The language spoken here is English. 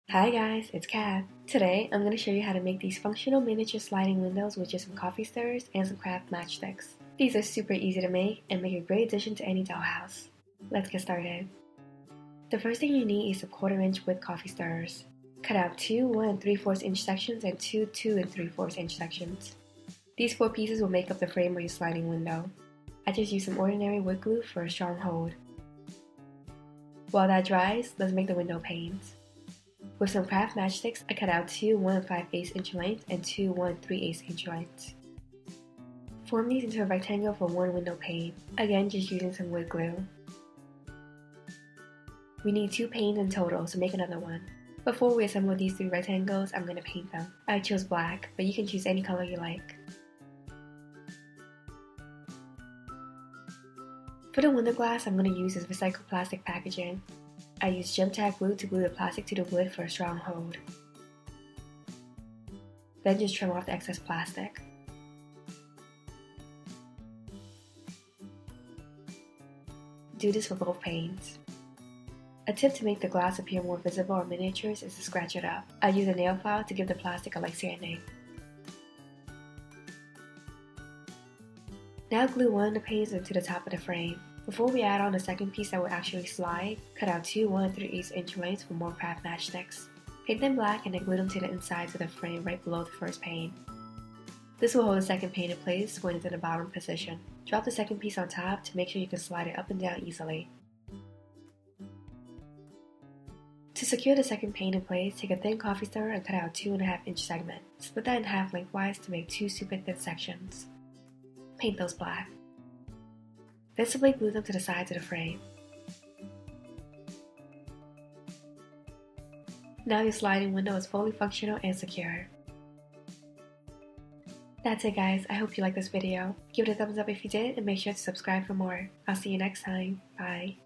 Hi guys, it's Kat. Today, I'm going to show you how to make these functional miniature sliding windows with just some coffee stirrers and some craft matchsticks. These are super easy to make and make a great addition to any dollhouse. Let's get started. The first thing you need is some 1/4 inch width coffee stirrers. Cut out two 1 3/4 inch sections and two 2 3/4 inch sections. These 4 pieces will make up the frame of your sliding window. I just used some ordinary wood glue for a strong hold. While that dries, let's make the window panes. With some craft matchsticks, I cut out two 1 5/8 inch lengths and two 1 3/8 inch lengths. Form these into a rectangle for one window pane, again just using some wood glue. We need 2 panes in total, so make another one. Before we assemble these 3 rectangles, I'm going to paint them. I chose black, but you can choose any color you like. For the window glass, I'm going to use this recycled plastic packaging. I use gem tack glue to glue the plastic to the wood for a strong hold. Then just trim off the excess plastic. Do this for both panes. A tip to make the glass appear more visible on miniatures is to scratch it up. I use a nail file to give the plastic a light sanding. Now glue one of the panes into the top of the frame. Before we add on the second piece that will actually slide, cut out two 1 3/8 inch lengths for more craft matchsticks. Paint them black and then glue them to the insides of the frame right below the first pane. This will hold the second pane in place when it's in the bottom position. Drop the second piece on top to make sure you can slide it up and down easily. To secure the second pane in place, take a thin coffee stirrer and cut out 2.5 inch segment. Split that in half lengthwise to make 2 super thin sections. Paint those black. Then simply glue them to the sides of the frame. Now your sliding window is fully functional and secure. That's it guys, I hope you liked this video. Give it a thumbs up if you did and make sure to subscribe for more. I'll see you next time. Bye.